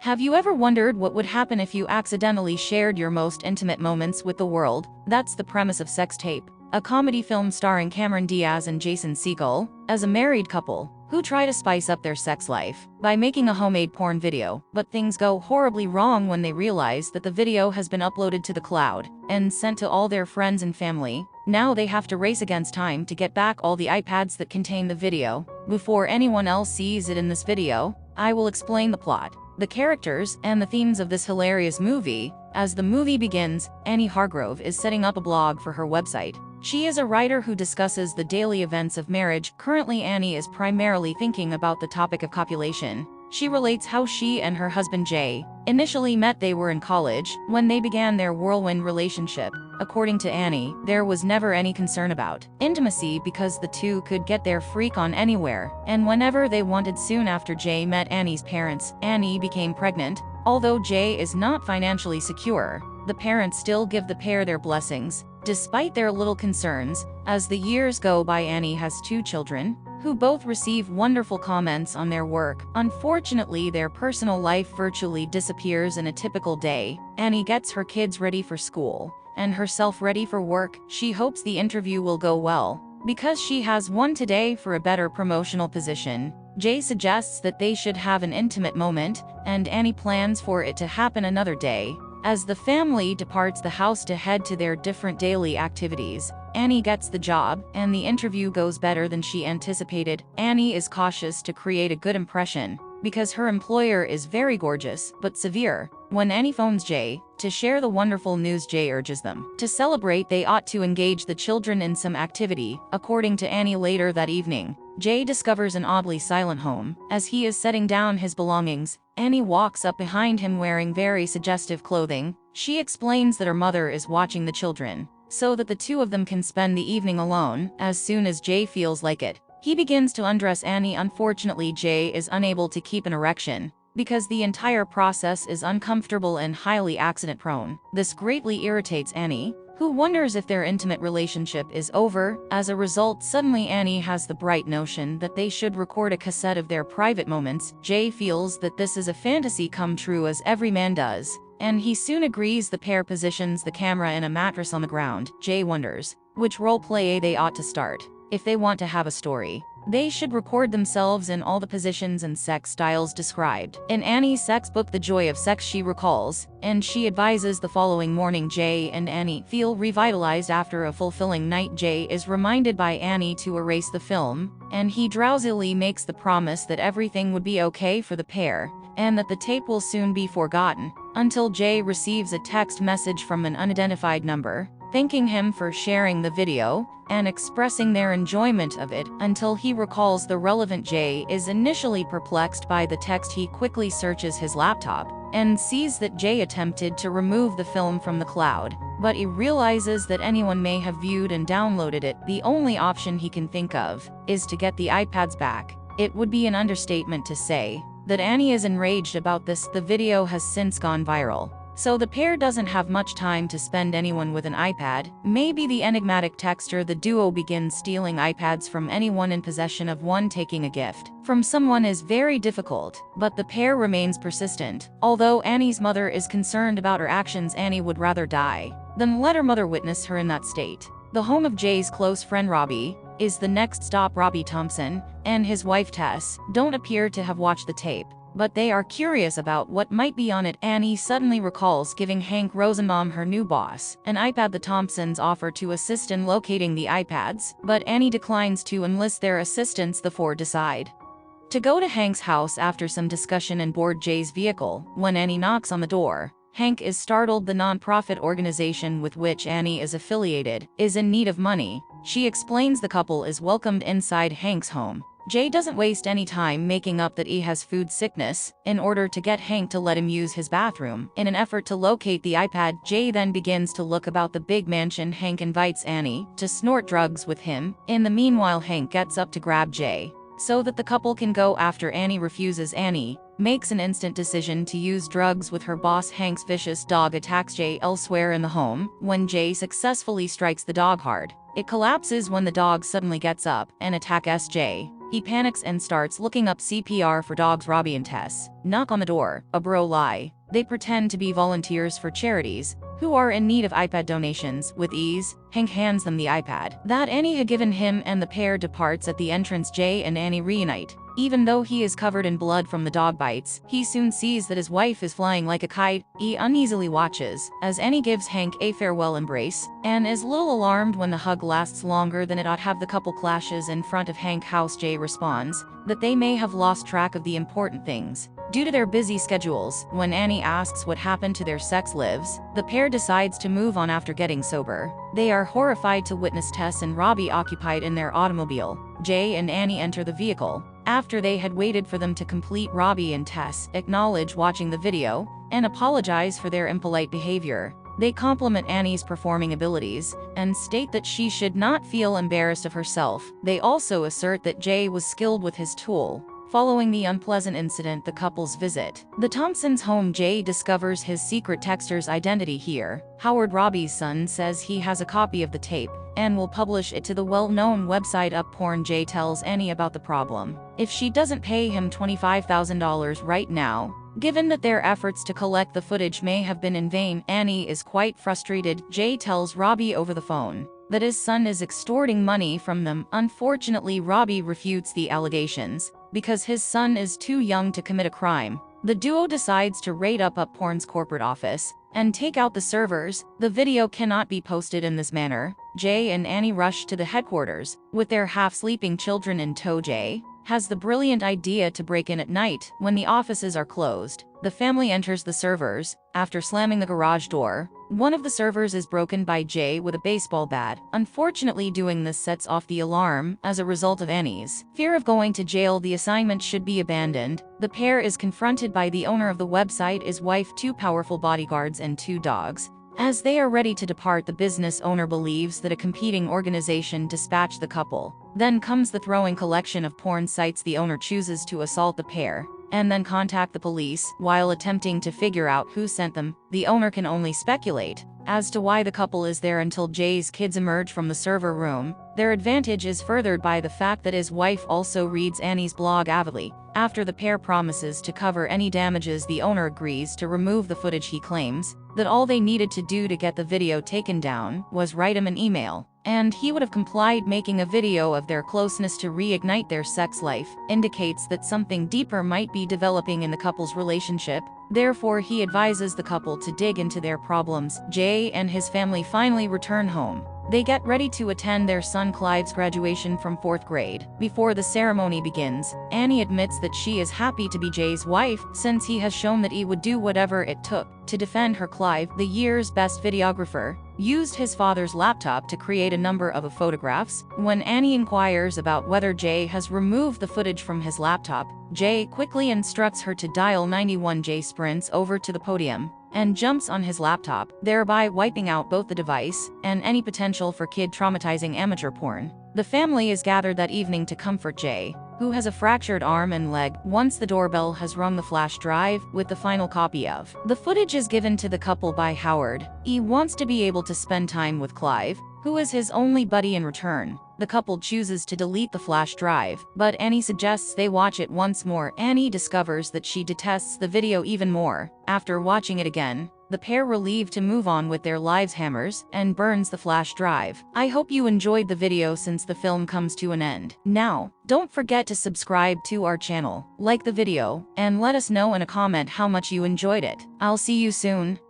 Have you ever wondered what would happen if you accidentally shared your most intimate moments with the world? That's the premise of Sex Tape, a comedy film starring Cameron Diaz and Jason Segel, as a married couple who try to spice up their sex life by making a homemade porn video. But things go horribly wrong when they realize that the video has been uploaded to the cloud and sent to all their friends and family. Now they have to race against time to get back all the iPads that contain the video before anyone else sees it in this video. I will explain the plot, the characters, and the themes of this hilarious movie. As the movie begins, Annie Hargrove is setting up a blog for her website. She is a writer who discusses the daily events of marriage. Currently, Annie is primarily thinking about the topic of copulation. She relates how she and her husband Jay initially met. They were in college when they began their whirlwind relationship. According to Annie, there was never any concern about intimacy because the two could get their freak on anywhere and whenever they wanted. Soon after Jay met Annie's parents, Annie became pregnant. Although Jay is not financially secure, the parents still give the pair their blessings, despite their little concerns. As the years go by, Annie has 2 children, who both receive wonderful comments on their work. Unfortunately, their personal life virtually disappears in a typical day. Annie gets her kids ready for school and herself ready for work. She hopes the interview will go well, because she has one today for a better promotional position. Jay suggests that they should have an intimate moment, and Annie plans for it to happen another day. As the family departs the house to head to their different daily activities, Annie gets the job, and the interview goes better than she anticipated. Annie is cautious to create a good impression, because her employer is very gorgeous but severe. When Annie phones Jay to share the wonderful news, Jay urges them to celebrate. They ought to engage the children in some activity. According to Annie, later that evening, Jay discovers an oddly silent home. As he is setting down his belongings, Annie walks up behind him wearing very suggestive clothing. She explains that her mother is watching the children, so that the two of them can spend the evening alone. As soon as Jay feels like it, he begins to undress Annie. Unfortunately, Jay is unable to keep an erection because the entire process is uncomfortable and highly accident-prone. This greatly irritates Annie, who wonders if their intimate relationship is over. As a result, suddenly Annie has the bright notion that they should record a cassette of their private moments. Jay feels that this is a fantasy come true, as every man does, and he soon agrees. The pair positions the camera in a mattress on the ground. Jay wonders which role play they ought to start. If they want to have a story, they should record themselves in all the positions and sex styles described in Annie's sex book, The Joy of Sex, she recalls, and she advises. The following morning, Jay and Annie feel revitalized after a fulfilling night. Jay is reminded by Annie to erase the film, and he drowsily makes the promise that everything would be okay for the pair, and that the tape will soon be forgotten, until Jay receives a text message from an unidentified number, thanking him for sharing the video and expressing their enjoyment of it. Until he recalls the relevant. Jay is initially perplexed by the text. He quickly searches his laptop and sees that Jay attempted to remove the film from the cloud, but he realizes that anyone may have viewed and downloaded it. The only option he can think of is to get the iPads back. It would be an understatement to say that Annie is enraged about this. The video has since gone viral, so the pair doesn't have much time to spend. Anyone with an iPad may be the enigmatic texter. The duo begins stealing iPads from anyone in possession of one. Taking a gift from someone is very difficult, but the pair remains persistent. Although Annie's mother is concerned about her actions, Annie would rather die than let her mother witness her in that state. The home of Jay's close friend Robbie is the next stop. Robbie Thompson and his wife Tess don't appear to have watched the tape, but they are curious about what might be on it. Annie suddenly recalls giving Hank Rosenbaum, her new boss, an iPad. The Thompsons offer to assist in locating the iPads, but Annie declines to enlist their assistance. The four decide to go to Hank's house after some discussion and board Jay's vehicle. When Annie knocks on the door, Hank is startled. The nonprofit organization with which Annie is affiliated is in need of money. She explains the couple is welcomed inside Hank's home. Jay doesn't waste any time making up that he has food sickness in order to get Hank to let him use his bathroom. In an effort to locate the iPad, Jay then begins to look about the big mansion. Hank invites Annie to snort drugs with him. In the meanwhile, Hank gets up to grab Jay so that the couple can go after Annie. Refuses. Annie makes an instant decision to use drugs with her boss. Hank's vicious dog attacks Jay elsewhere in the home. When Jay successfully strikes the dog hard, it collapses when the dog suddenly gets up and attacks Jay. He panics and starts looking up CPR for dogs Robbie and Tess. Knock on the door. A bro lie. They pretend to be volunteers for charities who are in need of iPad donations. With ease, Hank hands them the iPad that Annie had given him, and the pair departs. At the entrance, Jay and Annie reunite. Even though he is covered in blood from the dog bites, he soon sees that his wife is flying like a kite. He uneasily watches as Annie gives Hank a farewell embrace, and is little alarmed when the hug lasts longer than it ought. Have the couple clashes in front of Hank house. Jay responds that they may have lost track of the important things due to their busy schedules. When Annie asks what happened to their sex lives, the pair decides to move on after getting sober. They are horrified to witness Tess and Robbie occupied in their automobile. Jay and Annie enter the vehicle after they had waited for them to complete. Robbie and Tess acknowledge watching the video and apologize for their impolite behavior. They compliment Annie's performing abilities and state that she should not feel embarrassed of herself. They also assert that Jay was skilled with his tool. Following the unpleasant incident, the couples visit the Thompsons' home. Jay discovers his secret texter's identity here. Howard, Robbie's son, says he has a copy of the tape and will publish it to the well-known website Up Porn. Jay tells Annie about the problem if she doesn't pay him $25,000 right now. Given that their efforts to collect the footage may have been in vain, Annie is quite frustrated. Jay tells Robbie over the phone that his son is extorting money from them. Unfortunately, Robbie refutes the allegations because his son is too young to commit a crime. The duo decides to raid Up Porn's corporate office and take out the servers. The video cannot be posted in this manner. Jay and Annie rush to the headquarters with their half-sleeping children in tow. Jay has the brilliant idea to break in at night when the offices are closed. The family enters the servers after slamming the garage door. One of the servers is broken by Jay with a baseball bat. Unfortunately, doing this sets off the alarm. As a result of Annie's fear of going to jail, the assignment should be abandoned. The pair is confronted by the owner of the website, his wife, 2 powerful bodyguards, and 2 dogs. As they are ready to depart, the business owner believes that a competing organization dispatched the couple. Then comes the throwing collection of porn sites. The owner chooses to assault the pair and then contact the police. While attempting to figure out who sent them, the owner can only speculate as to why the couple is there until Jay's kids emerge from the server room. Their advantage is furthered by the fact that his wife also reads Annie's blog avidly. After the pair promises to cover any damages, the owner agrees to remove the footage. He claims that all they needed to do to get the video taken down was write him an email, and he would have complied. Making a video of their closeness to reignite their sex life indicates that something deeper might be developing in the couple's relationship. Therefore, he advises the couple to dig into their problems. Jay and his family finally return home. They get ready to attend their son Clive's graduation from 4th grade. Before the ceremony begins, Annie admits that she is happy to be Jay's wife, since he has shown that he would do whatever it took to defend her. Clive, the year's best videographer, used his father's laptop to create a number of photographs. When Annie inquires about whether Jay has removed the footage from his laptop, Jay quickly instructs her to dial 911. Jay sprints over to the podium and jumps on his laptop, thereby wiping out both the device and any potential for kid-traumatizing amateur porn. The family is gathered that evening to comfort Jay, who has a fractured arm and leg. Once the doorbell has rung, the flash drive with the final copy of the footage is given to the couple by Howard. He wants to be able to spend time with Clive, who is his only buddy in return. The couple chooses to delete the flash drive, but Annie suggests they watch it once more. Annie discovers that she detests the video even more. After watching it again, the pair, relieved to move on with their lives, hammers and burns the flash drive. I hope you enjoyed the video since the film comes to an end. Now, don't forget to subscribe to our channel, like the video, and let us know in a comment how much you enjoyed it. I'll see you soon.